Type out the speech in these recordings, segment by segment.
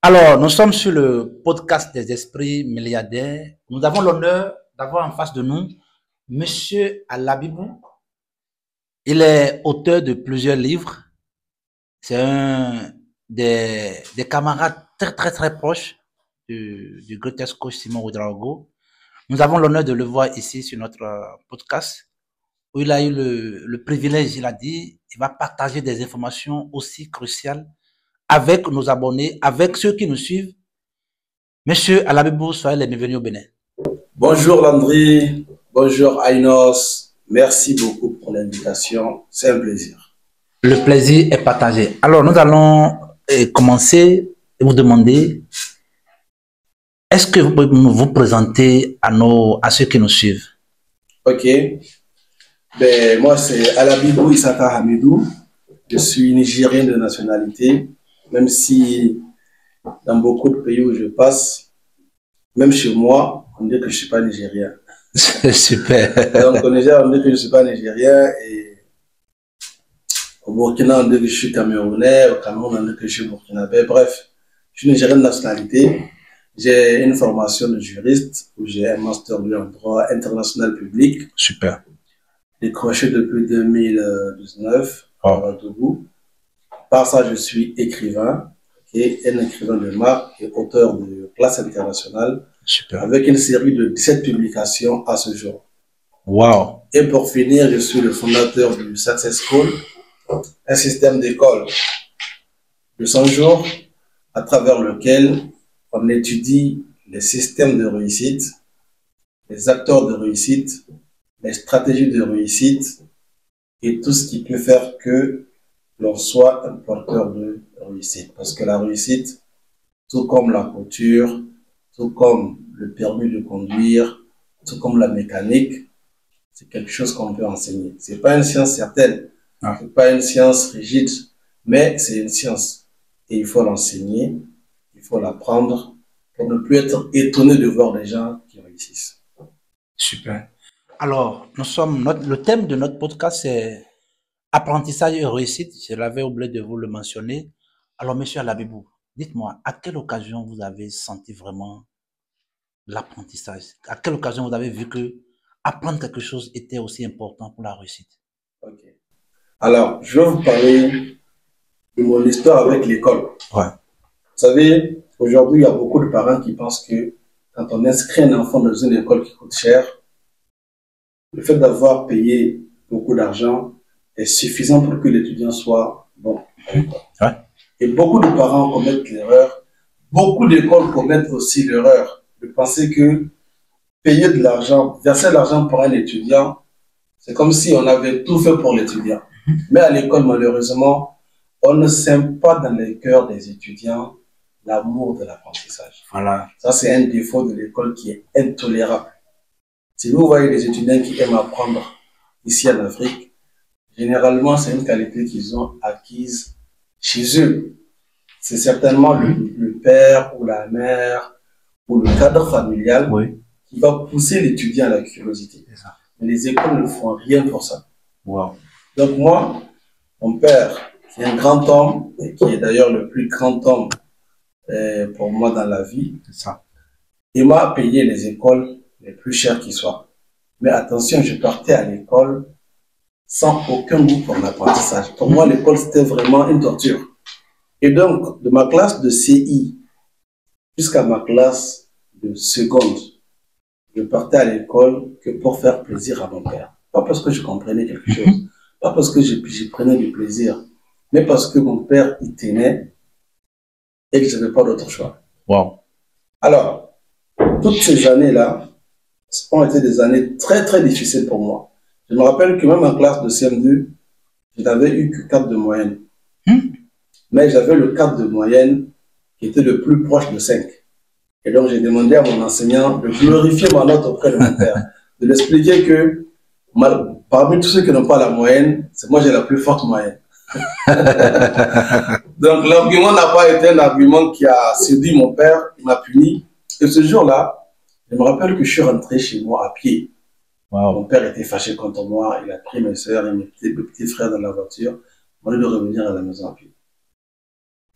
Alors, nous sommes sur le podcast des esprits milliardaires. Nous avons l'honneur d'avoir en face de nous Monsieur Alabibou. Il est auteur de plusieurs livres. C'est un des camarades très proches du greatest coach Simon Ouedraogo. Nous avons l'honneur de le voir ici sur notre podcast où il a eu le privilège, il a dit, il va partager des informations aussi cruciales avec nos abonnés, avec ceux qui nous suivent. Monsieur Alabibou, soyez les bienvenus au Bénin. Bonjour Landry, bonjour Ainos, merci beaucoup pour l'invitation, c'est un plaisir. Le plaisir est partagé. Alors, nous allons commencer et vous demander, est-ce que vous pouvez vous présenter à ceux qui nous suivent? Ok, moi c'est Alabibou Issaka Hamidou, je suis nigérien de nationalité, même si dans beaucoup de pays où je passe, même chez moi, on dit que je ne suis pas nigérien. Super. Donc au Niger, on dit que je ne suis pas nigérien et au Burkina, on dit que je suis camerounais, au Cameroun, on dit que je suis burkinabé. Bref, je suis nigérien de nationalité. J'ai une formation de juriste où j'ai un master en droit international public. Super. Décroché depuis 2019 à Ouagadougou. Par ça, je suis écrivain, un écrivain de marque et auteur de classe internationale. Super. Avec une série de 17 publications à ce jour. Wow. Et pour finir, je suis le fondateur du Success School, un système d'école de 100 jours à travers lequel on étudie les systèmes de réussite, les acteurs de réussite, les stratégies de réussite et tout ce qui peut faire que l'on soit un porteur de réussite. Parce que la réussite, tout comme la couture, tout comme le permis de conduire, tout comme la mécanique, c'est quelque chose qu'on peut enseigner. C'est pas une science certaine, c'est pas une science rigide, mais c'est une science. Et il faut l'enseigner, il faut l'apprendre pour ne plus être étonné de voir des gens qui réussissent. Super. Alors, le thème de notre podcast, c'est apprentissage et réussite. Je l'avais oublié de vous le mentionner. Alors, monsieur Alabibou, dites-moi, à quelle occasion vous avez senti vraiment l'apprentissage? À quelle occasion vous avez vu que apprendre quelque chose était aussi important pour la réussite? Ok. Alors, je vais vous parler de mon histoire avec l'école. Ouais. Vous savez, aujourd'hui, il y a beaucoup de parents qui pensent que quand on inscrit un enfant dans une école qui coûte cher, le fait d'avoir payé beaucoup d'argent est suffisant pour que l'étudiant soit bon. Ouais. Et beaucoup de parents commettent l'erreur, beaucoup d'écoles commettent aussi l'erreur de penser que payer de l'argent, verser de l'argent pour un étudiant, c'est comme si on avait tout fait pour l'étudiant. Mais à l'école, malheureusement, on ne sème pas dans les cœurs des étudiants l'amour de l'apprentissage. Voilà. Ça, c'est un défaut de l'école qui est intolérable. Si vous voyez des étudiants qui aiment apprendre ici en Afrique, généralement, c'est une qualité qu'ils ont acquise chez eux. C'est certainement le père ou la mère ou le cadre familial qui va pousser l'étudiant à la curiosité. Mais les écoles ne font rien pour ça. Wow. Donc moi, mon père, qui est un grand homme, et qui est d'ailleurs le plus grand homme pour moi dans la vie, il m'a payé les écoles les plus chères qui soient. Mais attention, je partais à l'école sans aucun goût pour l'apprentissage. Pour moi, l'école, c'était vraiment une torture. Et donc, de ma classe de CI jusqu'à ma classe de seconde, je partais à l'école que pour faire plaisir à mon père. Pas parce que je comprenais quelque chose, pas parce que je prenais du plaisir, mais parce que mon père y tenait et que je n'avais pas d'autre choix. Wow. Alors, toutes ces années-là ont été des années très difficiles pour moi. Je me rappelle que même en classe de CM2, je n'avais eu que 4 de moyenne. Mais j'avais le 4 de moyenne qui était le plus proche de 5. Et donc, j'ai demandé à mon enseignant de glorifier ma note auprès de mon père, de lui expliquer que parmi tous ceux qui n'ont pas la moyenne, c'est moi j'ai la plus forte moyenne. Donc, l'argument n'a pas été un argument qui a séduit mon père, il m'a puni. Et ce jour-là, je me rappelle que je suis rentré chez moi à pied. Wow. Mon père était fâché contre moi, il a pris mes soeurs et mes petits frères dans la voiture, on est de revenir à la maison à pied.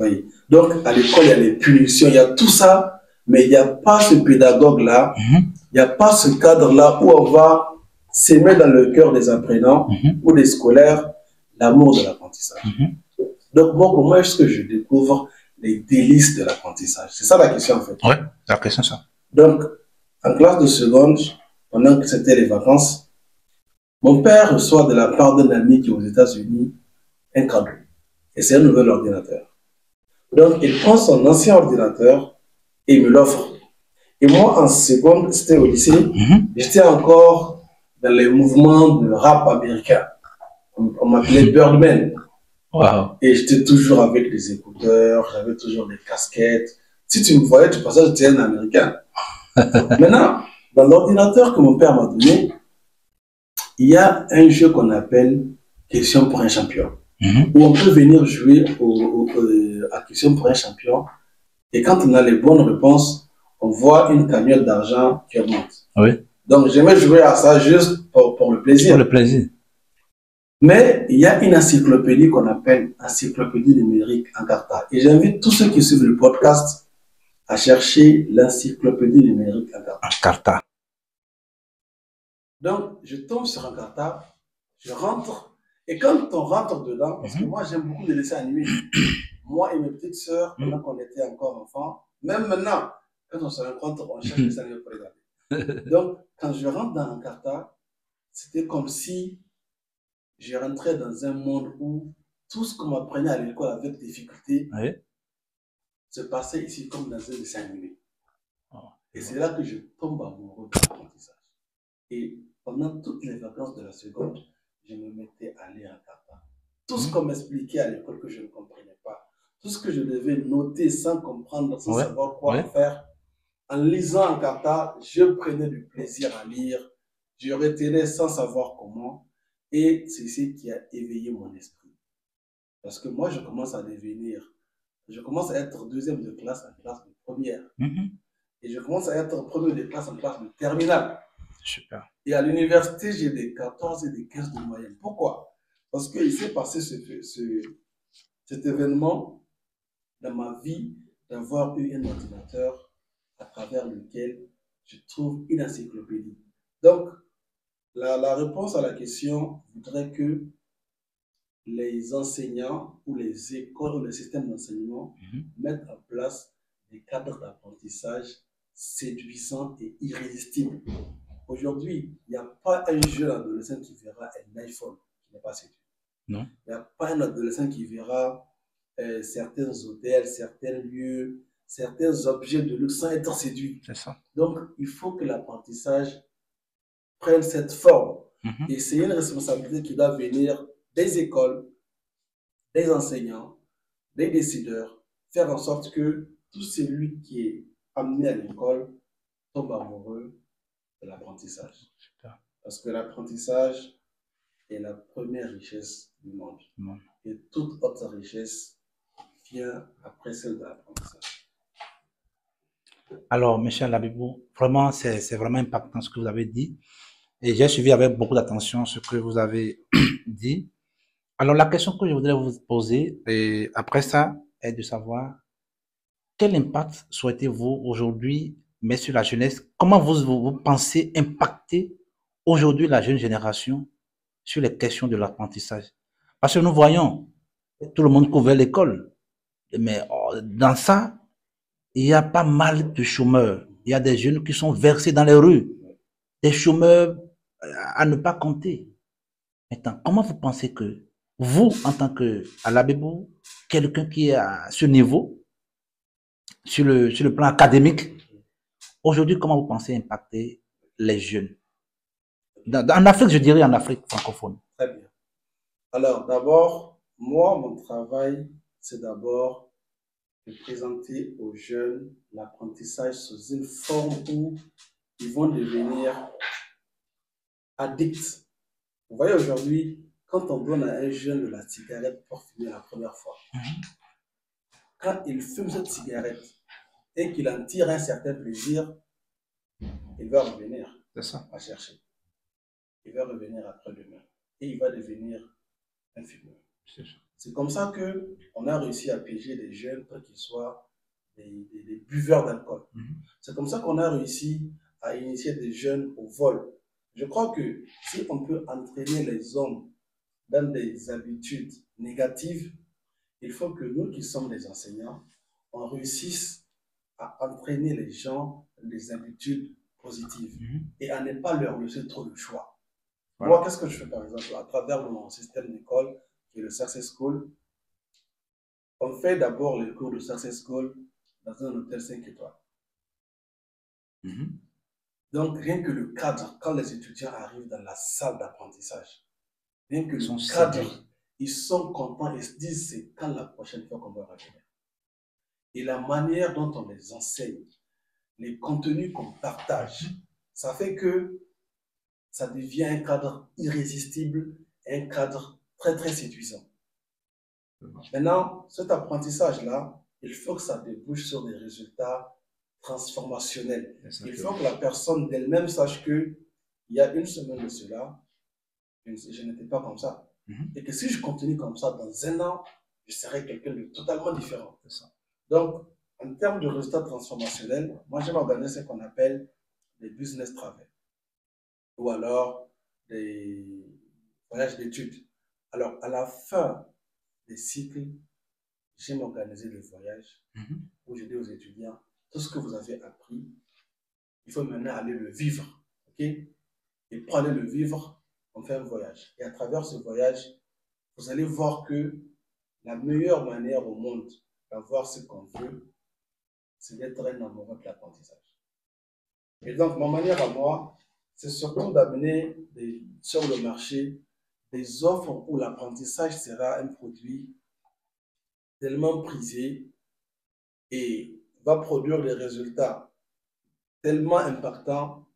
Oui. Donc, à l'école, il y a les punitions, il y a tout ça, mais il n'y a pas ce pédagogue-là, il n'y a pas ce cadre-là où on va s'aimer dans le cœur des apprenants ou des scolaires l'amour de l'apprentissage. Donc, moi, comment est-ce que je découvre les délices de l'apprentissage? C'est ça la question, en fait. Oui, la question, ça. Donc, en classe de seconde, pendant que c'était les vacances, mon père reçoit de la part d'un ami qui est aux États-Unis un cadeau. Et c'est un nouvel ordinateur. Donc, il prend son ancien ordinateur et il me l'offre. Et moi, en seconde, c'était au lycée, j'étais encore dans les mouvements de rap américain. On m'appelait Birdman. Wow. Et j'étais toujours avec des écouteurs, j'avais toujours des casquettes. Si tu me voyais, tu pensais que j'étais un Américain. Maintenant, dans l'ordinateur que mon père m'a donné, il y a un jeu qu'on appelle Question pour un champion. Où on peut venir jouer à Question pour un champion. Et quand on a les bonnes réponses, on voit une cagnotte d'argent qui augmente. Oui. Donc, j'aimais jouer à ça juste pour le plaisir. Pour le plaisir. Mais il y a une encyclopédie qu'on appelle Encyclopédie numérique Encarta. Et j'invite tous ceux qui suivent le podcast à chercher l'Encyclopédie numérique Encarta. Encarta. Donc, je tombe sur Encarta, je rentre, et quand on rentre dedans, parce que moi j'aime beaucoup les dessins animés, moi et mes petites sœurs, pendant qu'on était encore enfants, même maintenant, quand on se rencontre, on cherche les dessins animés pour regarder. Donc, quand je rentre dans Encarta, c'était comme si je rentrais dans un monde où tout ce qu'on m'apprenait à l'école avec difficulté se passait ici comme dans un dessin animé. Et c'est là que je tombe amoureux de l'apprentissage. Et pendant toutes les vacances de la seconde, je me mettais à lire Encarta. Tout ce qu'on m'expliquait à l'école que je ne comprenais pas, tout ce que je devais noter sans comprendre, sans savoir quoi faire, en lisant Encarta, je prenais du plaisir à lire, je retenais sans savoir comment, et c'est ce qui a éveillé mon esprit. Parce que moi, je commence à être deuxième de classe en classe de première. Et je commence à être premier de classe en classe de terminale. Super. Et à l'université, j'ai des 14 et des 15 de moyenne. Pourquoi? Parce qu'il s'est passé cet événement dans ma vie d'avoir eu un ordinateur à travers lequel je trouve une encyclopédie. Donc, la réponse à la question voudrait que les enseignants ou les écoles ou les systèmes d'enseignement mettent en place des cadres d'apprentissage séduisants et irrésistibles. Aujourd'hui, il n'y a pas un jeune adolescent qui verra un iPhone qui n'est pas séduit. Non. Il n'y a pas un adolescent qui verra certains hôtels, certains lieux, certains objets de luxe sans être séduit. C'est ça. Donc, il faut que l'apprentissage prenne cette forme. Et c'est une responsabilité qui doit venir des écoles, des enseignants, des décideurs, faire en sorte que tout celui qui est amené à l'école tombe amoureux de l'apprentissage. Parce que l'apprentissage est la première richesse du monde. Et toute autre richesse vient après celle de l'apprentissage. Alors, Michel Labibou, vraiment, c'est vraiment impactant ce que vous avez dit. Et j'ai suivi avec beaucoup d'attention ce que vous avez dit. Alors, la question que je voudrais vous poser, et après ça, est de savoir quel impact souhaitez-vous aujourd'hui mettre sur la jeunesse? Comment vous pensez impacter aujourd'hui la jeune génération sur les questions de l'apprentissage? Parce que nous voyons, tout le monde couvert l'école, mais dans ça, il y a pas mal de chômeurs. Il y a des jeunes qui sont versés dans les rues, des chômeurs à ne pas compter. Maintenant, comment vous pensez que vous, en tant que Alabébou, quelqu'un qui est à ce niveau, sur le plan académique, aujourd'hui, comment vous pensez impacter les jeunes? En Afrique, je dirais en Afrique francophone. Très bien. Alors, d'abord, moi, mon travail, c'est d'abord de présenter aux jeunes l'apprentissage sous une forme où ils vont devenir addicts. Vous voyez, aujourd'hui, quand on donne à un jeune de la cigarette pour fumer la première fois, quand il fume cette cigarette et qu'il en tire un certain plaisir, il va revenir à chercher. Il va revenir après-demain et il va devenir un fumeur. C'est comme ça qu'on a réussi à piéger des jeunes pour qu'ils soient des buveurs d'alcool. C'est comme ça qu'on a réussi à initier des jeunes au vol. Je crois que si on peut entraîner les hommes dans des habitudes négatives, il faut que nous qui sommes des enseignants, on réussisse à entraîner les gens dans des habitudes positives et à ne pas leur laisser trop de choix. Voilà. Moi, qu'est-ce que je fais par exemple à travers mon système d'école, qui est le Success School? On fait d'abord les cours de Success School dans un hôtel 5 étoiles. Donc, rien que le cadre, quand les étudiants arrivent dans la salle d'apprentissage, rien que le cadre, ils sont contents et se disent c'est quand la prochaine fois qu'on va revenir. Et la manière dont on les enseigne, les contenus qu'on partage, ça fait que ça devient un cadre irrésistible, un cadre très très séduisant. Maintenant, cet apprentissage-là, il faut que ça débouche sur des résultats transformationnels. Il faut que la personne d'elle-même sache que il y a une semaine de cela, je n'étais pas comme ça. Et que si je continue comme ça, dans un an, je serai quelqu'un de totalement différent. Donc, en termes de résultats transformationnels, moi, j'aime organiser ce qu'on appelle des business travel ou alors des voyages d'études. Alors, à la fin des cycles, j'aime organiser des voyages où je dis aux étudiants, tout ce que vous avez appris, il faut maintenant aller le vivre. Ok? Et pour aller le vivre, on fait un voyage. Et à travers ce voyage, vous allez voir que la meilleure manière au monde d'avoir ce qu'on veut, c'est d'être un amoureux de l'apprentissage. Et donc, ma manière à moi, c'est surtout d'amener sur le marché des offres où l'apprentissage sera un produit tellement prisé et va produire des résultats tellement impactants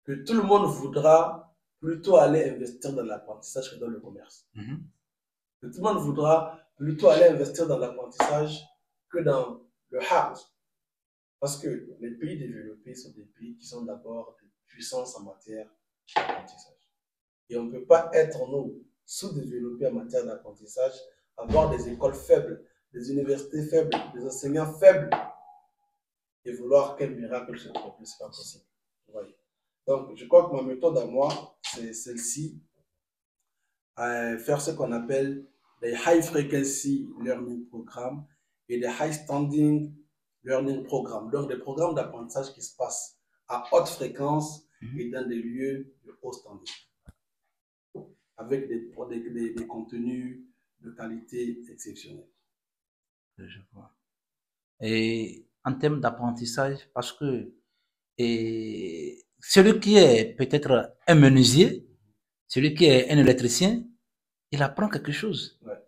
que tout le monde voudra plutôt aller investir dans l'apprentissage que dans le commerce. Que tout le monde voudra plutôt aller investir dans l'apprentissage que dans le hard. Parce que les pays développés sont des pays qui sont d'abord des puissances en matière d'apprentissage. Et on ne peut pas être, nous, sous-développés en matière d'apprentissage, avoir des écoles faibles, des universités faibles, des enseignants faibles, et vouloir quel miracle se produise, ce n'est pas possible. Vous voyez. Donc, je crois que ma méthode à moi, c'est celle-ci, faire ce qu'on appelle des high frequency learning programmes et des high standing learning programmes. Donc, des programmes d'apprentissage qui se passent à haute fréquence et dans des lieux de haut standing, avec des contenus de qualité exceptionnelle. Je vois. Et en termes d'apprentissage, parce que celui qui est peut-être un menuisier, celui qui est un électricien, il apprend quelque chose. Ouais.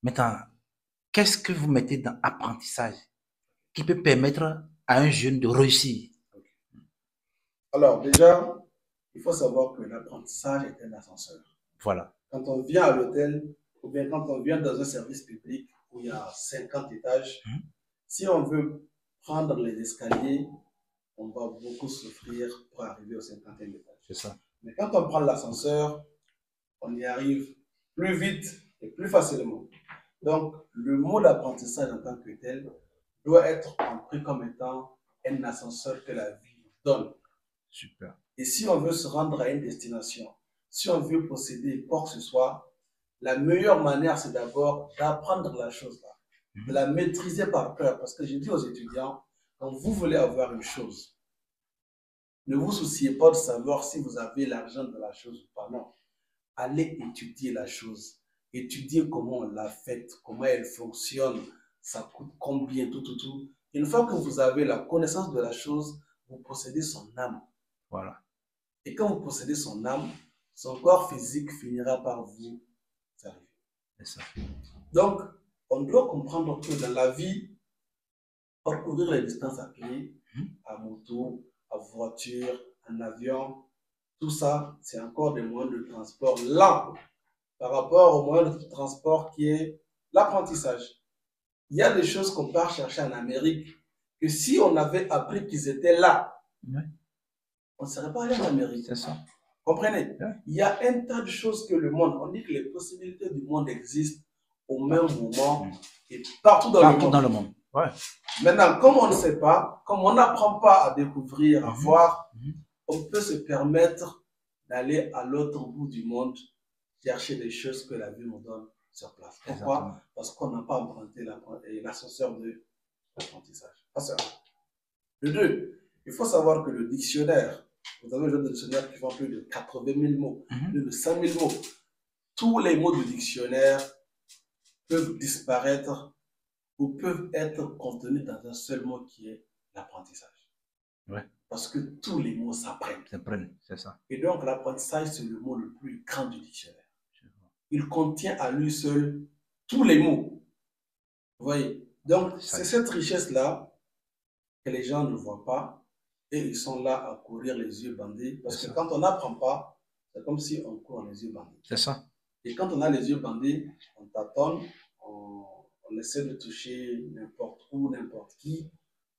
Maintenant, qu'est-ce que vous mettez dans apprentissage qui peut permettre à un jeune de réussir? Alors, déjà, il faut savoir que l'apprentissage est un ascenseur. Voilà. Quand on vient à l'hôtel, ou bien quand on vient dans un service public où il y a 50 étages, si on veut prendre les escaliers, on va beaucoup souffrir pour arriver au 50e étage. C'est ça. Mais quand on prend l'ascenseur, on y arrive plus vite et plus facilement. Donc, le mot d'apprentissage en tant que tel doit être compris comme étant un ascenseur que la vie nous donne. Super. Et si on veut se rendre à une destination, si on veut posséder quoi que ce soit, la meilleure manière, c'est d'abord d'apprendre la chose là, de la maîtriser par cœur. Parce que je dis aux étudiants, quand vous voulez avoir une chose, ne vous souciez pas de savoir si vous avez l'argent de la chose ou pas. Non. Allez étudier la chose. Étudier comment on l'a faite, comment elle fonctionne, ça coûte combien, tout. Une fois que vous avez la connaissance de la chose, vous possédez son âme. Voilà. Et quand vous possédez son âme, son corps physique finira par vous arriver. C'est ça. Donc, on doit comprendre que dans la vie, parcourir les distances à pied, à moto, à voiture, en avion, tout ça, c'est encore des moyens de transport lents par rapport au moyen de transport qui est l'apprentissage. Il y a des choses qu'on part chercher en Amérique que si on avait appris qu'ils étaient là, on ne serait pas allé en Amérique. C'est ça. Comprenez? Il y a un tas de choses que le monde, on dit que les possibilités du monde existent au même moment et partout dans Partout le monde. dans le monde. Ouais. Maintenant, comme on ne sait pas, comme on n'apprend pas à découvrir, à voir, on peut se permettre d'aller à l'autre bout du monde chercher des choses que la vie nous donne sur place. Pourquoi? Exactement. Parce qu'on n'a pas emprunté l'ascenseur de l'apprentissage. De deux, il faut savoir que le dictionnaire, vous avez un dictionnaire qui font plus de 80 000 mots, plus de 100 000 mots. Tous les mots du dictionnaire peuvent disparaître ou peuvent être contenus dans un seul mot qui est l'apprentissage. Ouais. Parce que tous les mots s'apprennent. C'est ça. Et donc, l'apprentissage, c'est le mot le plus grand du dictionnaire. Il contient à lui seul tous les mots. Vous voyez? Donc, c'est cette richesse-là que les gens ne voient pas et ils sont là à courir les yeux bandés. Parce que quand on n'apprend pas, c'est comme si on court les yeux bandés. C'est ça. Et quand on a les yeux bandés, on tâtonne, on essaie de toucher n'importe où, n'importe qui,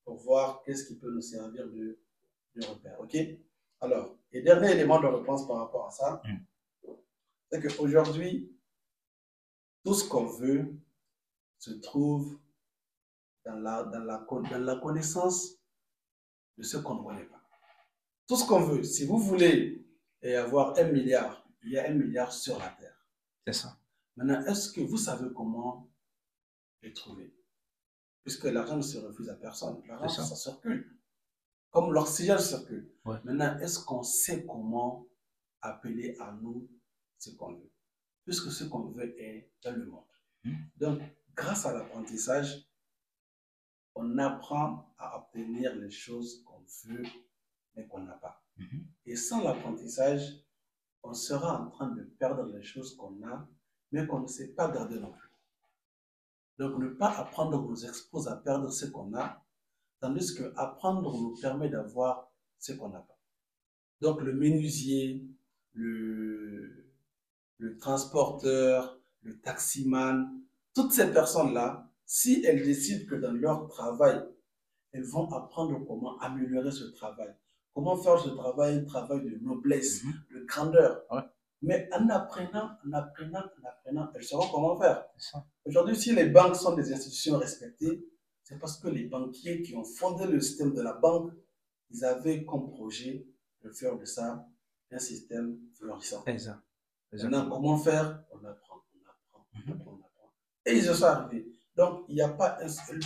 pour voir qu'est-ce qui peut nous servir de repère. OK? Alors, et dernier élément de réponse par rapport à ça, c'est qu'aujourd'hui, tout ce qu'on veut se trouve dans la connaissance de ce qu'on ne connaît pas. Tout ce qu'on veut, si vous voulez avoir 1 milliard, il y a 1 milliard sur la Terre. C'est ça. Maintenant, est-ce que vous savez comment les trouver? Puisque l'argent ne se refuse à personne. L'argent, ça circule. Comme l'oxygène circule. Ouais. Maintenant, est-ce qu'on sait comment appeler à nous ce qu'on veut? Puisque ce qu'on veut est dans le monde. Donc, grâce à l'apprentissage, on apprend à obtenir les choses qu'on veut, mais qu'on n'a pas. Et sans l'apprentissage, on sera en train de perdre les choses qu'on a, mais qu'on ne sait pas garder non plus. Donc, ne pas apprendre nous expose à perdre ce qu'on a, tandis que apprendre nous permet d'avoir ce qu'on n'a pas. Donc, le menuisier, le transporteur, le taximan, toutes ces personnes-là, si elles décident que dans leur travail, elles vont apprendre comment améliorer ce travail, comment faire ce travail un travail de noblesse, de grandeur. Ouais. Mais en apprenant, elles sauront comment faire. Aujourd'hui, si les banques sont des institutions respectées, c'est parce que les banquiers qui ont fondé le système de la banque, ils avaient comme projet de faire de ça un système florissant. Exact. Maintenant, comment faire? On apprend. Et ils y sont arrivés. Donc, il n'y a pas un seul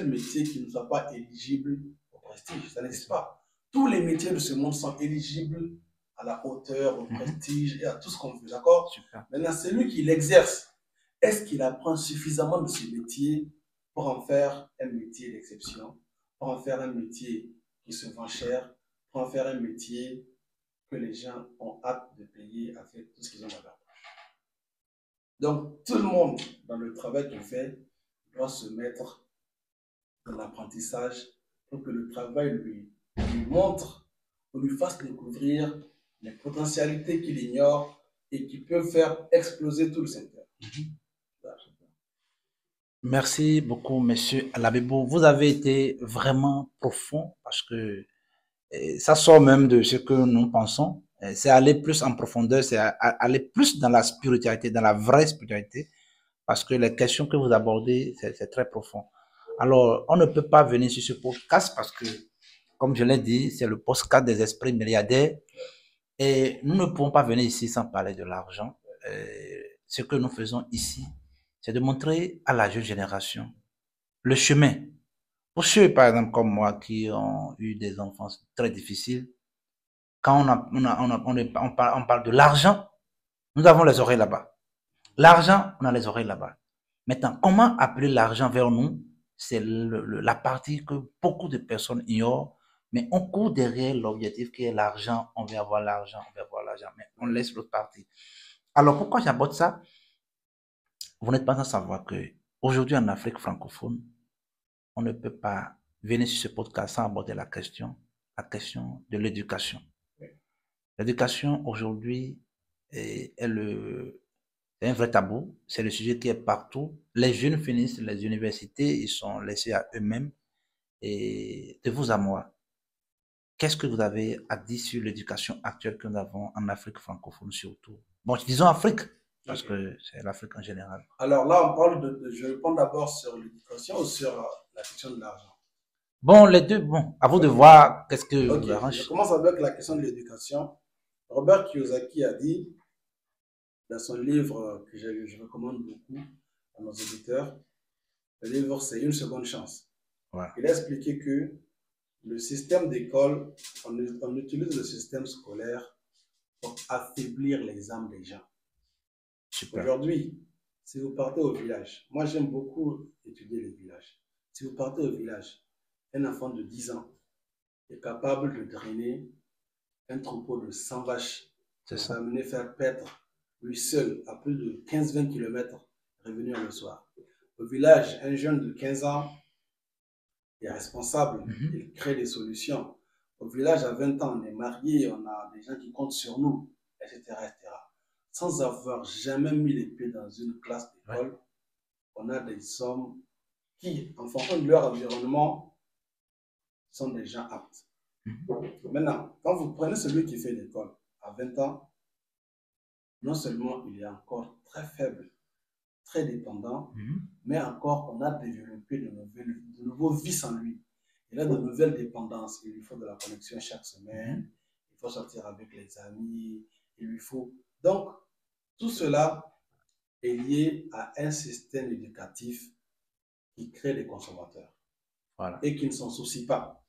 métier, qui ne soit pas éligible au prestige. Ça n'existe pas. Tous les métiers de ce monde sont éligibles à la hauteur, au prestige et à tout ce qu'on veut. D'accord? Maintenant, celui qui l'exerce, est-ce qu'il apprend suffisamment de ce métier pour en faire un métier d'exception, pour en faire un métier qui se vend cher, pour en faire un métier que les gens ont hâte de payer avec tout ce qu'ils ont dans leur poche. Donc, tout le monde, dans le travail qu'il fait, doit se mettre dans l'apprentissage pour que le travail lui montre, ou lui fasse découvrir les potentialités qu'il ignore et qui peuvent faire exploser tout le secteur. Merci beaucoup, monsieur Alabibou. Vous avez été vraiment profond parce que ça sort même de ce que nous pensons. C'est aller plus en profondeur, c'est aller plus dans la spiritualité, dans la vraie spiritualité, parce que les questions que vous abordez, c'est très profond. Alors, on ne peut pas venir sur ce podcast parce que, comme je l'ai dit, c'est le podcast des esprits milliardaires et nous ne pouvons pas venir ici sans parler de l'argent. Ce que nous faisons ici, c'est de montrer à la jeune génération le chemin. Pour ceux, par exemple, comme moi, qui ont eu des enfances très difficiles, quand on parle de l'argent, nous avons les oreilles là-bas. L'argent, on a les oreilles là-bas. Maintenant, comment appeler l'argent vers nous? C'est la partie que beaucoup de personnes ignorent, mais on court derrière l'objectif qui est l'argent, on veut avoir l'argent, mais on laisse l'autre partie. Alors, pourquoi j'aborde ça? Vous n'êtes pas sans savoir que aujourd'hui en Afrique francophone, on ne peut pas venir sur ce podcast sans aborder la question de l'éducation. L'éducation aujourd'hui est un vrai tabou. C'est le sujet qui est partout. Les jeunes finissent les universités, ils sont laissés à eux-mêmes. Et de vous à moi, qu'est-ce que vous avez à dire sur l'éducation actuelle que nous avons en Afrique francophone surtout? Bon, disons Afrique. parce que c'est l'Afrique en général. Alors là, on parle je réponds d'abord sur l'éducation ou sur la question de l'argent. Bon, les deux, bon, à vous de voir qu'est-ce que Ok, vous je arrange. commence avec la question de l'éducation. Robert Kiyosaki a dit dans son livre que je recommande beaucoup à nos auditeurs, le livre c'est Une seconde chance. Voilà. Il a expliqué que le système d'école, on utilise le système scolaire pour affaiblir les âmes des gens. Super. Aujourd'hui, si vous partez au village, moi j'aime beaucoup étudier les villages. Si vous partez au village, un enfant de 10 ans est capable de drainer un troupeau de 100 vaches C'est pour ça. l'amener faire paître lui seul à plus de 15-20 km, revenir le soir. Au village, un jeune de 15 ans est responsable, il crée des solutions. Au village, à 20 ans, on est marié, on a des gens qui comptent sur nous, etc., etc. Sans avoir jamais mis les pieds dans une classe d'école, ouais, on a des hommes qui, en fonction de leur environnement, sont des gens aptes. Maintenant, quand vous prenez celui qui fait l'école à 20 ans, non seulement il est encore très faible, très dépendant, mais encore on a développé de nouveaux vices en lui. Il a de nouvelles dépendances. Il lui faut de la connexion chaque semaine, il faut sortir avec les amis, il lui faut... Donc, tout cela est lié à un système éducatif qui crée des consommateurs, voilà, et qui ne s'en soucie pas.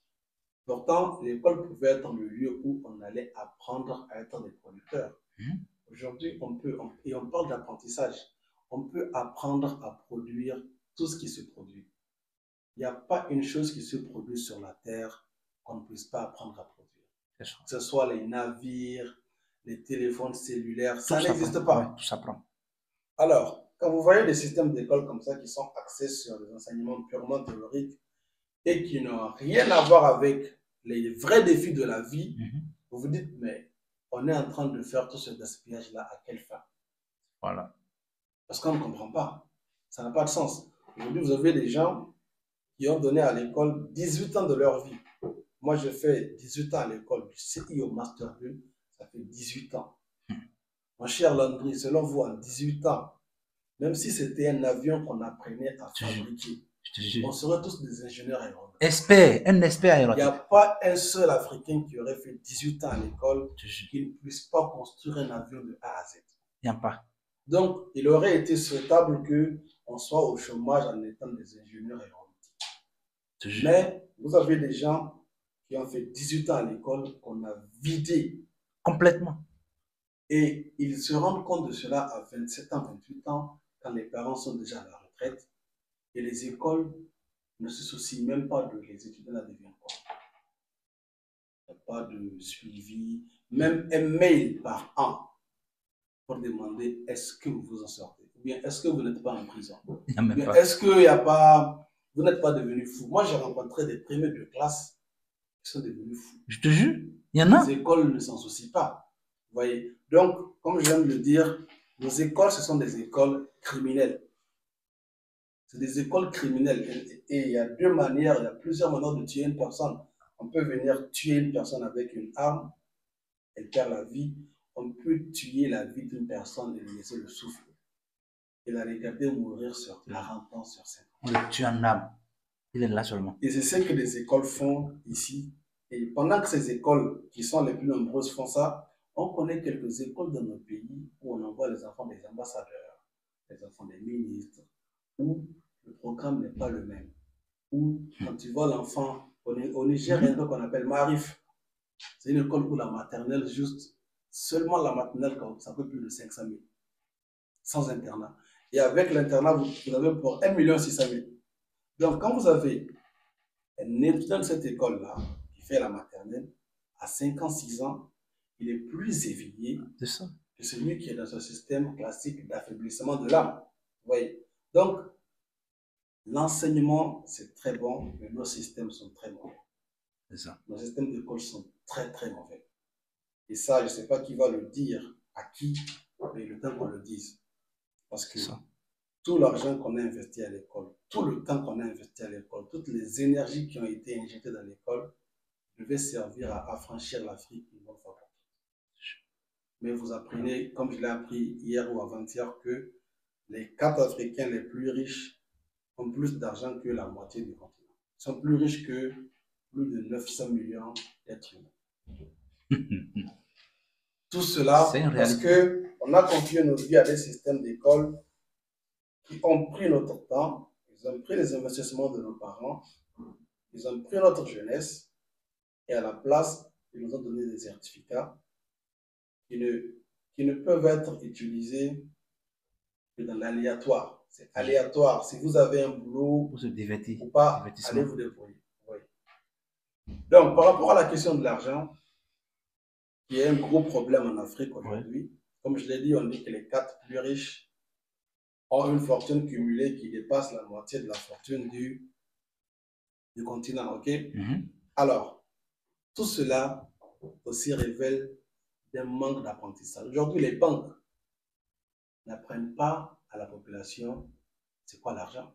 Pourtant, l'école pouvait être le lieu où on allait apprendre à être des producteurs. Aujourd'hui, et on parle d'apprentissage, on peut apprendre à produire tout ce qui se produit. Il n'y a pas une chose qui se produit sur la Terre qu'on ne puisse pas apprendre à produire. Que ce soit les navires, les téléphones cellulaires, ça n'existe pas. Ouais, tout s'apprend. Alors, quand vous voyez des systèmes d'école comme ça qui sont axés sur des enseignements purement théoriques et qui n'ont rien à voir avec les vrais défis de la vie, vous vous dites, mais on est en train de faire tout ce gaspillage-là à quelle fin? Voilà. Parce qu'on ne comprend pas. Ça n'a pas de sens. Aujourd'hui, vous avez des gens qui ont donné à l'école 18 ans de leur vie. Moi, j'ai fait 18 ans à l'école, du CI au Master 2, ça fait 18 ans. Mon cher Landry, selon vous, en 18 ans, même si c'était un avion qu'on apprenait à fabriquer, on serait tous des ingénieurs aéronautiques. Un expert aéronautique. Il n'y a pas un seul Africain qui aurait fait 18 ans à l'école qui ne puisse pas construire un avion de A à Z. Il n'y a pas. Donc, il aurait été souhaitable qu'on soit au chômage en étant des ingénieurs aéronautiques. Mais vous avez des gens qui ont fait 18 ans à l'école qu'on a vidé complètement. Et ils se rendent compte de cela à 27 ans, 28 ans, quand les parents sont déjà à la retraite. Et les écoles ne se soucient même pas de les étudiants là deviennent quoi. Il n'y a pas de suivi, même un mail par an pour demander est-ce que vous vous en sortez, ou bien est-ce que vous n'êtes pas en prison, ou bien est-ce que y a pas, vous n'êtes pas devenu fou. Moi, j'ai rencontré des premiers de classe qui sont devenus fous. Je te jure, il y en a. Les écoles ne s'en soucient pas. Vous voyez. Donc, comme je viens de le dire, nos écoles, ce sont des écoles criminelles. C'est des écoles criminelles. Et il y a deux manières, il y a plusieurs manières de tuer une personne. On peut venir tuer une personne avec une arme, elle perd la vie. On peut tuer la vie d'une personne et lui laisser le souffle. Et la regarder mourir sur 40 ans, sur 5 ans. On le tue en âme. Il est là seulement. Et c'est ce que les écoles font ici. Et pendant que ces écoles, qui sont les plus nombreuses, font ça, on connaît quelques écoles dans nos pays où on envoie les enfants des ambassadeurs, les enfants des ministres, où le programme n'est pas le même. Où, quand tu vois l'enfant, au Niger, il y a un truc qu'on appelle Marif. C'est une école où la maternelle, juste, seulement la maternelle, ça peut plus de 500 000. Sans internat. Et avec l'internat, vous avez pour 1 600 000. Donc, quand vous avez un étudiant de cette école-là, qui fait la maternelle, à 5 ans, 6 ans, il est plus éveillé que celui qui est dans un système classique d'affaiblissement de l'âme. Vous voyez? Donc, l'enseignement, c'est très bon, mais nos systèmes sont très mauvais. Nos systèmes d'école sont très, très mauvais. Et ça, je ne sais pas qui va le dire, à qui, mais il est temps qu'on le dise. Parce que tout l'argent qu'on a investi à l'école, tout le temps qu'on a investi à l'école, toutes les énergies qui ont été injectées dans l'école devaient servir à affranchir l'Afrique une bonne fois pour toutes. mais vous apprenez, comme je l'ai appris hier ou avant-hier, que les 4 Africains les plus riches ont plus d'argent que la moitié du continent. Ils sont plus riches que plus de 900 millions d'êtres humains. Tout cela parce qu'on a confié nos vies à des systèmes d'école qui ont pris notre temps, ils ont pris les investissements de nos parents, ils ont pris notre jeunesse et à la place, ils nous ont donné des certificats qui ne peuvent être utilisés que dans l'aléatoire. C'est aléatoire. Si vous avez un boulot pour se divertir, ou pas, allez vous débrouiller. Oui. Donc, par rapport à la question de l'argent, qui est un gros problème en Afrique aujourd'hui, comme je l'ai dit, on dit que les 4 plus riches ont une fortune cumulée qui dépasse la moitié de la fortune du continent. Ok? Alors, tout cela aussi révèle un manque d'apprentissage. Aujourd'hui, les banques n'apprennent pas à la population c'est quoi l'argent.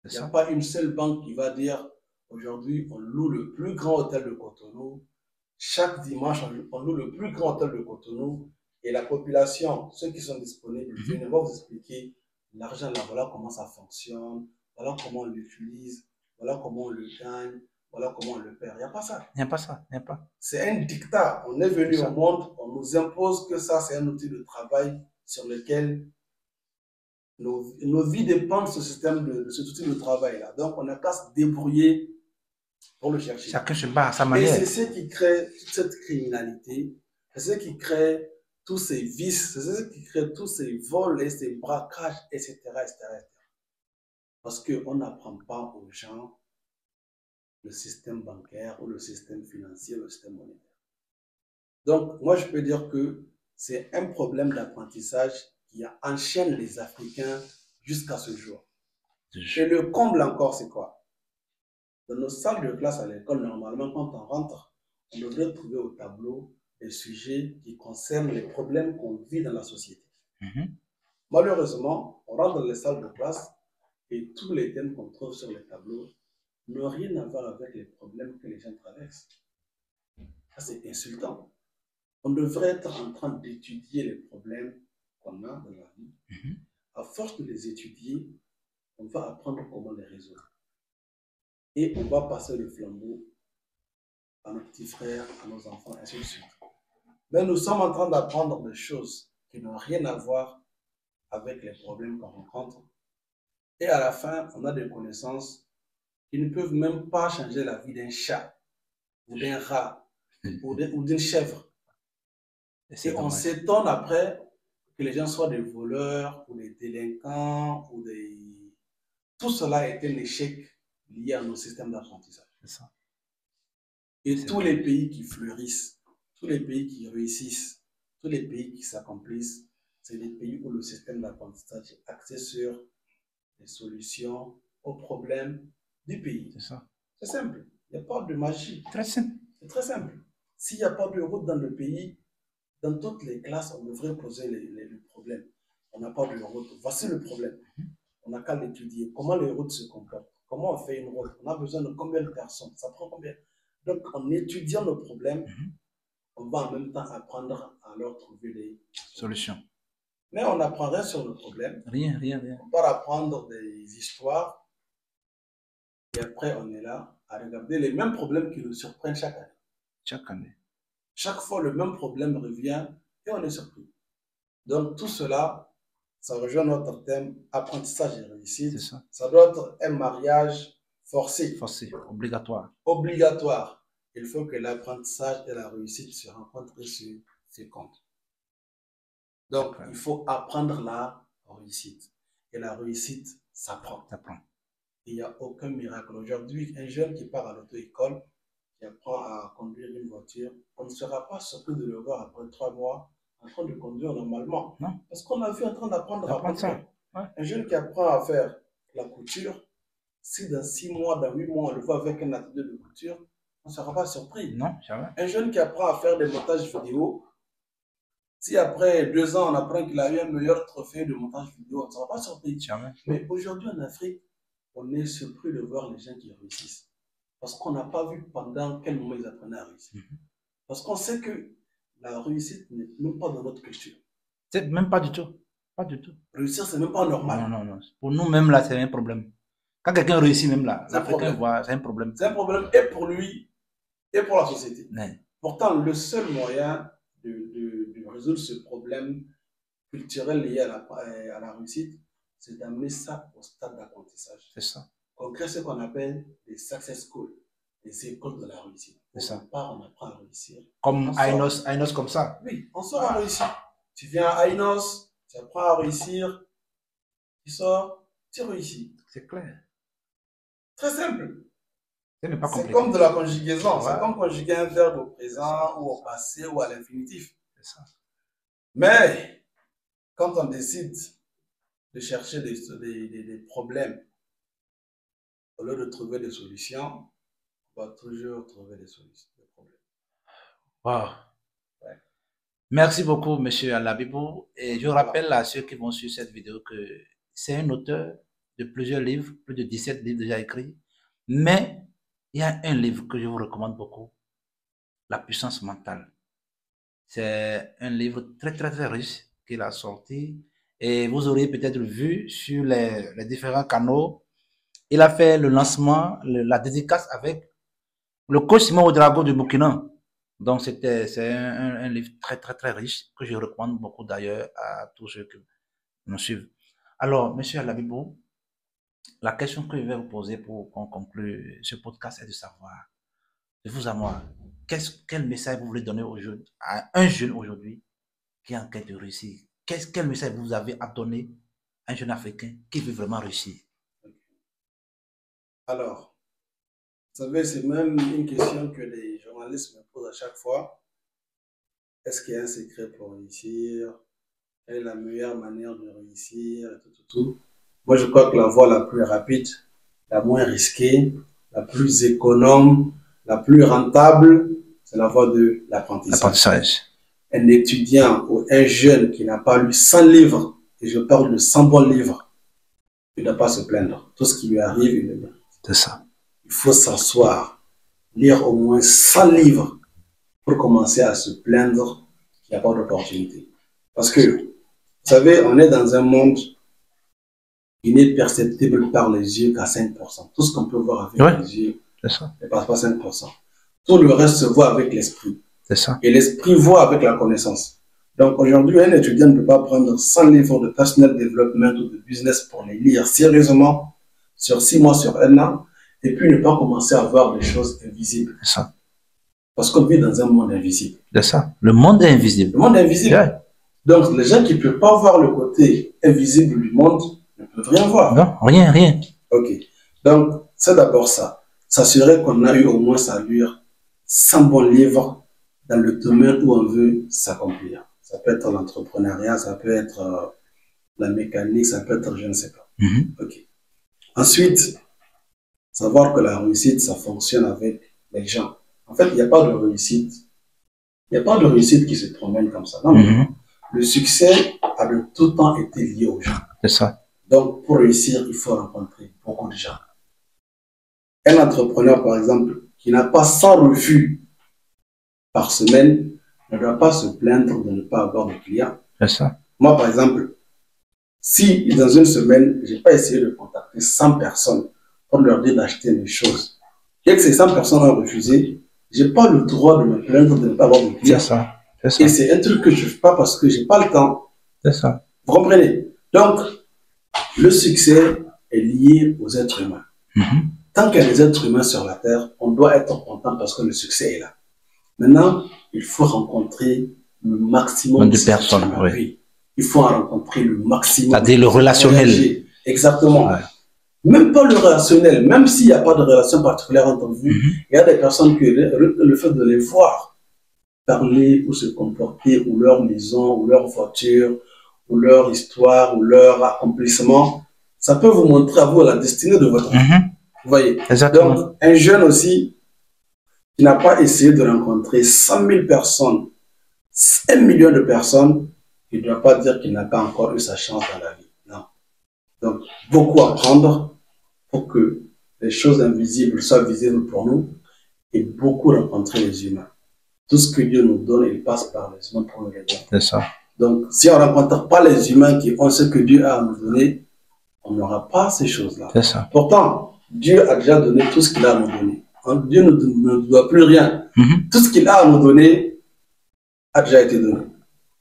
Il n'y a pas une seule banque qui va dire aujourd'hui, on loue le plus grand hôtel de Cotonou. Chaque dimanche, on loue le plus grand hôtel de Cotonou. Et la population, ceux qui sont disponibles, viennent vous expliquer l'argent là, voilà comment ça fonctionne, voilà comment on l'utilise, voilà comment on le gagne, voilà comment on le perd. Il n'y a pas ça. Il n'y a pas ça. Il n'y a pas. C'est un dictat. On est venu au monde, on nous impose que ça, c'est un outil de travail sur lequel nos vies dépendent de ce système, de cet outil de travail-là. Donc, on n'a qu'à se débrouiller pour le chercher. Chacun se bat à sa manière. Et c'est ce qui crée toute cette criminalité, c'est ce qui crée tous ces vices, c'est ce qui crée tous ces vols et ces braquages, etc. Parce qu'on n'apprend pas aux gens le système bancaire ou le système financier, le système monétaire. Donc, moi, je peux dire que c'est un problème d'apprentissage qui enchaîne les Africains jusqu'à ce jour. Et le comble encore, c'est quoi? Dans nos salles de classe à l'école, normalement, quand on rentre, on devrait trouver au tableau des sujets qui concernent les problèmes qu'on vit dans la société. Malheureusement, on rentre dans les salles de classe et tous les thèmes qu'on trouve sur les tableaux n'ont rien à voir avec les problèmes que les gens traversent. Ça, c'est insultant. On devrait être en train d'étudier les problèmes qu'on a dans la vie. À force de les étudier, on va apprendre comment les résoudre. Et on va passer le flambeau à nos petits frères, à nos enfants, et ainsi de suite. Mais nous sommes en train d'apprendre des choses qui n'ont rien à voir avec les problèmes qu'on rencontre. Et à la fin, on a des connaissances qui ne peuvent même pas changer la vie d'un chat, ou d'un rat, ou d'une chèvre. Et on s'étonne après que les gens soient des voleurs, ou des délinquants, ou des... Tout cela est un échec lié à nos systèmes d'apprentissage. C'est ça. Et tous les pays qui fleurissent, tous les pays qui réussissent, tous les pays qui s'accomplissent, c'est des pays où le système d'apprentissage est axé sur les solutions aux problèmes du pays. C'est ça. C'est simple. Il n'y a pas de magie. Très simple. C'est très simple. S'il n'y a pas de route dans le pays, dans toutes les classes, on devrait poser les problèmes. On n'a pas de route. Voici le problème. On n'a qu'à l'étudier. Comment les routes se comportent? Comment on fait une route? On a besoin de combien de personnes? Ça prend combien? Donc, en étudiant nos problèmes, on va en même temps apprendre à leur trouver des solutions. Mais on n'apprend rien sur nos problèmes. Rien. On va apprendre des histoires. Et après, on est là à regarder les mêmes problèmes qui nous surprennent chaque année. Chaque année. Chaque fois, le même problème revient et on est surpris. Donc, tout cela, ça rejoint notre thème apprentissage et réussite. C'est ça. Ça doit être un mariage forcé. Forcé, obligatoire. Obligatoire. Il faut que l'apprentissage et la réussite se rencontrent et se fécondent. Donc, il faut apprendre la réussite. Et la réussite s'apprend. Il n'y a aucun miracle. Aujourd'hui, un jeune qui part à l'auto-école, qui apprend à conduire une voiture, on ne sera pas surpris de le voir après 3 mois en train de conduire normalement. Non. Parce qu'on a vu en train d'apprendre à conduire. Ouais. Un jeune qui apprend à faire la couture, si dans 6 mois, dans 8 mois, on le voit avec un atelier de couture, on ne sera pas surpris. Non, jamais. Un jeune qui apprend à faire des montages vidéo, si après 2 ans, on apprend qu'il a eu un meilleur trophée de montage vidéo, on ne sera pas surpris. Jamais. Mais aujourd'hui, en Afrique, on est surpris de voir les gens qui réussissent. Parce qu'on n'a pas vu pendant quel moment ils apprenaient à réussir. Parce qu'on sait que la réussite n'est même pas dans notre culture. C'est même pas du tout. Pas du tout. Réussir, c'est même pas normal. Non, non, non. Pour nous, même là, c'est un problème. Quand quelqu'un réussit, même là, C'est un l'Africain problème. voit, c'est un problème. C'est un problème et pour lui et pour la société. Ouais. Pourtant, le seul moyen de résoudre ce problème culturel lié à la réussite, c'est d'amener ça au stade d'apprentissage. C'est ça. On crée ce qu'on appelle des success schools, des écoles de la réussite. C'est ça. On apprend à réussir. Comme Ainos comme ça. Oui, on sort à réussir. Tu viens à Ainos, tu apprends à réussir, tu sors, tu réussis. C'est clair. Très simple. C'est comme de la conjugaison. Ouais. C'est comme conjuguer un verbe au présent ou au passé ou à l'infinitif. C'est ça. Mais quand on décide de chercher des problèmes, au lieu de trouver des solutions, on va toujours trouver des solutions, des problèmes. Wow. Ouais. Merci beaucoup, monsieur Alabibou. Et je rappelle à ceux qui vont suivre cette vidéo que c'est un auteur de plusieurs livres, plus de 17 livres déjà écrits. Mais il y a un livre que je vous recommande beaucoup, La puissance mentale. C'est un livre très, très, très riche qu'il a sorti. Et vous aurez peut-être vu sur les différents canaux. Il a fait le lancement, la dédicace avec le coach Simon Ouedraogo du Burkina. Donc, c'est un livre très, très, très riche que je recommande beaucoup d'ailleurs à tous ceux qui nous suivent. Alors, monsieur Alabibou, la question que je vais vous poser pour qu'on conclue ce podcast est de savoir, de vous à moi, quel message vous voulez donner à un jeune aujourd'hui qui est en quête de réussir? Quel message vous avez à donner à un jeune Africain qui veut vraiment réussir? Alors, vous savez, c'est même une question que les journalistes me posent à chaque fois. Est-ce qu'il y a un secret pour réussir? Quelle est la meilleure manière de réussir? Tout. Moi, je crois que la voie la plus rapide, la moins risquée, la plus économe, la plus rentable, c'est la voie de l'apprentissage. Un étudiant ou un jeune qui n'a pas lu 100 livres, et je parle de 100 bons livres, il ne doit pas se plaindre. Tout ce qui lui arrive, il le mérite. C'est ça. Il faut s'asseoir, lire au moins 100 livres pour commencer à se plaindre qu'il n'y a pas d'opportunité. Parce que, vous savez, on est dans un monde qui n'est perceptible par les yeux qu'à 5%. Tout ce qu'on peut voir avec les yeux ne passe pas 5%. Tout le reste se voit avec l'esprit. C'est ça. Et l'esprit voit avec la connaissance. Donc aujourd'hui, un étudiant ne peut pas prendre 100 livres de personnel development ou de business pour les lire sérieusement sur 6 mois, sur 1 an, et puis ne pas commencer à voir des choses invisibles. C'est ça. Parce qu'on vit dans un monde invisible. C'est ça. Le monde est invisible. Le monde est invisible. Yeah. Donc les gens qui ne peuvent pas voir le côté invisible du monde ne peuvent rien voir. Non, rien. Ok. Donc c'est d'abord ça. S'assurer qu'on a eu au moins à lire 100 bons livres dans le domaine où on veut s'accomplir. Ça peut être l'entrepreneuriat, ça peut être la mécanique, ça peut être je ne sais pas. Ok. Ensuite, savoir que la réussite, ça fonctionne avec les gens. En fait, il n'y a pas de réussite. Il n'y a pas de réussite qui se promène comme ça. Non, le succès a de tout temps été lié aux gens. C'est ça. Donc, pour réussir, il faut rencontrer beaucoup de gens. Un entrepreneur, par exemple, qui n'a pas 100 refus par semaine, ne doit pas se plaindre de ne pas avoir de clients. C'est ça. Moi, par exemple, si dans une semaine, je n'ai pas essayé de contacter 100 personnes pour leur dire d'acheter mes choses, et que ces 100 personnes ont refusé, je n'ai pas le droit de me plaindre de ne pas avoir de clients. C'est ça. Et c'est un truc que je ne fais pas parce que je n'ai pas le temps. C'est ça. Vous comprenez? Donc, le succès est lié aux êtres humains. Tant qu'il y a des êtres humains sur la Terre, on doit être content parce que le succès est là. Maintenant, il faut rencontrer le maximum de personnes. Oui. Il faut en rencontrer le maximum. C'est-à-dire le relationnel. Exactement. Ouais. Même pas le relationnel, même s'il n'y a pas de relation particulière entre vous, il y a des personnes que le fait de les voir parler ou se comporter, ou leur maison, ou leur voiture, ou leur histoire, ou leur accomplissement, ça peut vous montrer à vous la destinée de votre vie. Vous voyez? Exactement. Donc, un jeune aussi qui n'a pas essayé de rencontrer 100 000 personnes, 1 million de personnes, il ne doit pas dire qu'il n'a pas encore eu sa chance dans la vie. Non. Donc, beaucoup apprendre pour que les choses invisibles soient visibles pour nous et beaucoup rencontrer les humains. Tout ce que Dieu nous donne, il passe par les humains pour nous les donner. C'est ça. Donc, si on ne rencontre pas les humains qui ont ce que Dieu a à nous donner, on n'aura pas ces choses-là. C'est ça. Pourtant, Dieu a déjà donné tout ce qu'il a à nous donner. Dieu ne nous doit plus rien. Tout ce qu'il a à nous donner a déjà été donné.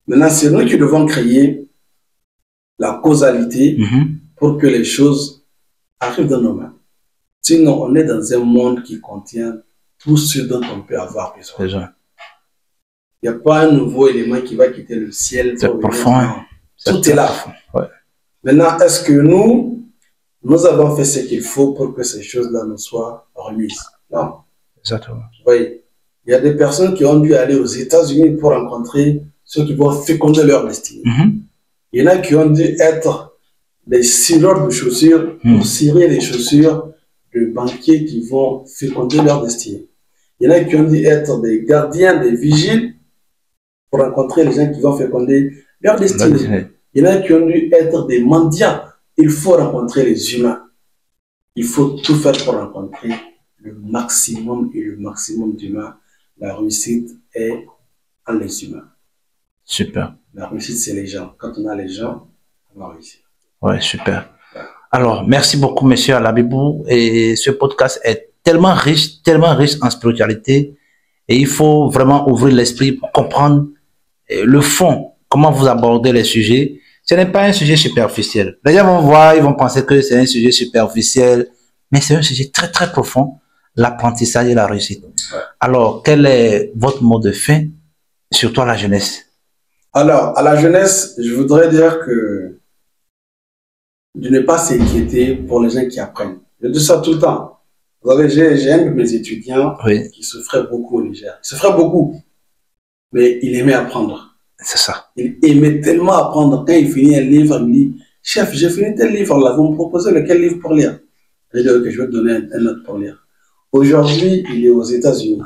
Maintenant, c'est nous qui devons créer la causalité pour que les choses arrivent dans nos mains. Sinon, on est dans un monde qui contient tout ce dont on peut avoir besoin. Déjà. Il n'y a pas un nouveau élément qui va quitter le ciel. C'est profond. Hein? Tout est là. Ouais. Maintenant, est-ce que nous avons fait ce qu'il faut pour que ces choses-là nous soient remises? Non. Exactement. Vous voyez, il y a des personnes qui ont dû aller aux États-Unis pour rencontrer ceux qui vont féconder leur destinée. Il y en a qui ont dû être des cireurs de chaussures pour cirer les chaussures de banquiers qui vont féconder leur destinée. Il y en a qui ont dû être des gardiens, des vigiles pour rencontrer les gens qui vont féconder leur destinée. Il y en a qui ont dû être des mendiants. Il faut rencontrer les humains. Il faut tout faire pour rencontrer le maximum et le maximum d'humains. La réussite est en les humains. Super. La réussite, c'est les gens. Quand on a les gens, on va réussir. Ouais, super. Alors, merci beaucoup, monsieur Alabibou. Et ce podcast est tellement riche en spiritualité. Et il faut vraiment ouvrir l'esprit pour comprendre le fond, comment vous abordez les sujets. Ce n'est pas un sujet superficiel. Les gens vont voir, ils vont penser que c'est un sujet superficiel, mais c'est un sujet très, très profond, l'apprentissage et la réussite. Ouais. Alors, quel est votre mot de fin, surtout à la jeunesse? Alors, à la jeunesse, je voudrais dire que de ne pas s'inquiéter pour les gens qui apprennent. Je dis ça tout le temps. Vous savez, j'ai un de mes étudiants qui souffrait beaucoup au Niger. Il souffrait beaucoup, mais il aimait apprendre. C'est ça. Il aimait tellement apprendre. Quand il finit un livre, il me dit, chef, j'ai fini tel livre là, vous me proposez lequel livre pour lire? Je dis, ok, je vais te donner un autre pour lire. Aujourd'hui, il est aux États-Unis.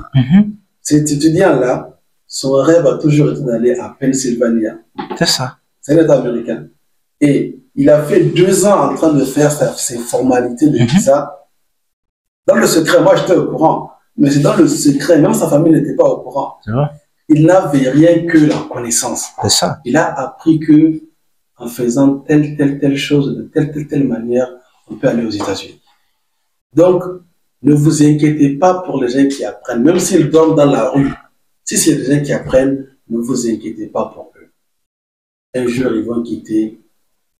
Cet étudiant-là, son rêve a toujours été d'aller à Pennsylvania. C'est ça. C'est un État américain. Et il a fait 2 ans en train de faire ses formalités de visa. Dans le secret, moi j'étais au courant, mais c'est dans le secret, même sa famille n'était pas au courant. C'est vrai. Il n'avait rien que la connaissance. C'est ça. Il a appris que en faisant telle chose, de telle manière, on peut aller aux États-Unis. Donc, ne vous inquiétez pas pour les gens qui apprennent, même s'ils dorment dans la rue. Si c'est des gens qui apprennent, ne vous inquiétez pas pour eux. Un jour, ils vont quitter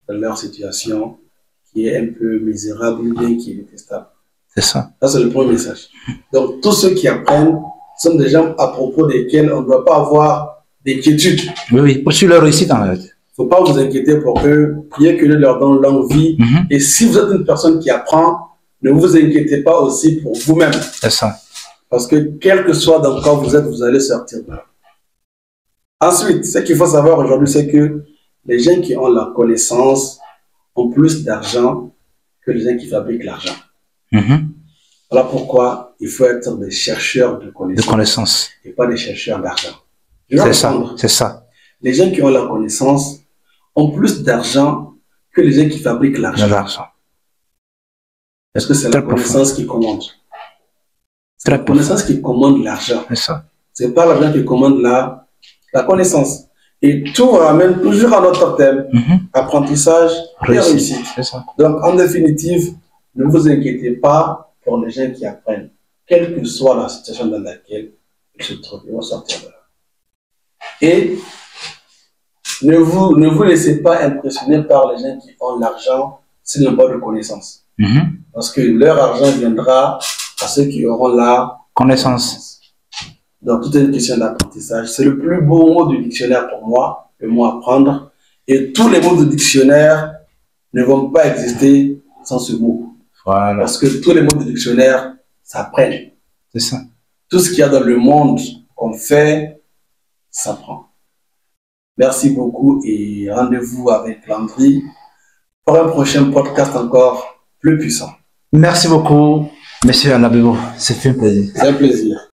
leur situation qui est un peu misérable ou bien qui est détestable. C'est ça. Ça, c'est le premier message. Donc, tous ceux qui apprennent sont des gens à propos desquels on ne doit pas avoir d'inquiétude. Oui, pour sur leur réussite en fait. Il ne faut pas vous inquiéter pour eux. Priez que Dieu leur donne longue vie. Et si vous êtes une personne qui apprend, ne vous inquiétez pas aussi pour vous-même. C'est ça. Parce que quel que soit dans quoi vous êtes, vous allez sortir de là. Ensuite, ce qu'il faut savoir aujourd'hui, c'est que les gens qui ont la connaissance ont plus d'argent que les gens qui fabriquent l'argent. Voilà pourquoi il faut être des chercheurs de connaissances. Et pas des chercheurs d'argent. C'est ça, c'est ça. Les gens qui ont la connaissance ont plus d'argent que les gens qui fabriquent l'argent. Est-ce que c'est la connaissance qui commande? C'est la connaissance qui commande l'argent. C'est ça. C'est pas l'argent qui commande la connaissance. Et tout ramène toujours à notre thème, apprentissage et réussite. Donc, en définitive, ne vous inquiétez pas pour les gens qui apprennent, quelle que soit la situation dans laquelle ils se trouvent, ils vont sortir de là. Et ne vous laissez pas impressionner par les gens qui ont l'argent s'ils n'ont pas de connaissance. Parce que leur argent viendra à ceux qui auront la connaissance. Donc, tout est une question d'apprentissage. C'est le plus beau mot du dictionnaire pour moi, le mot apprendre. Et tous les mots du dictionnaire ne vont pas exister sans ce mot. Voilà. Parce que tous les mots du dictionnaire s'apprennent. C'est ça. Tout ce qu'il y a dans le monde qu'on fait, s'apprend. Merci beaucoup et rendez-vous avec Landry pour un prochain podcast encore plus puissant. Merci beaucoup, monsieur Alabibou. C'est un plaisir. C'est un plaisir.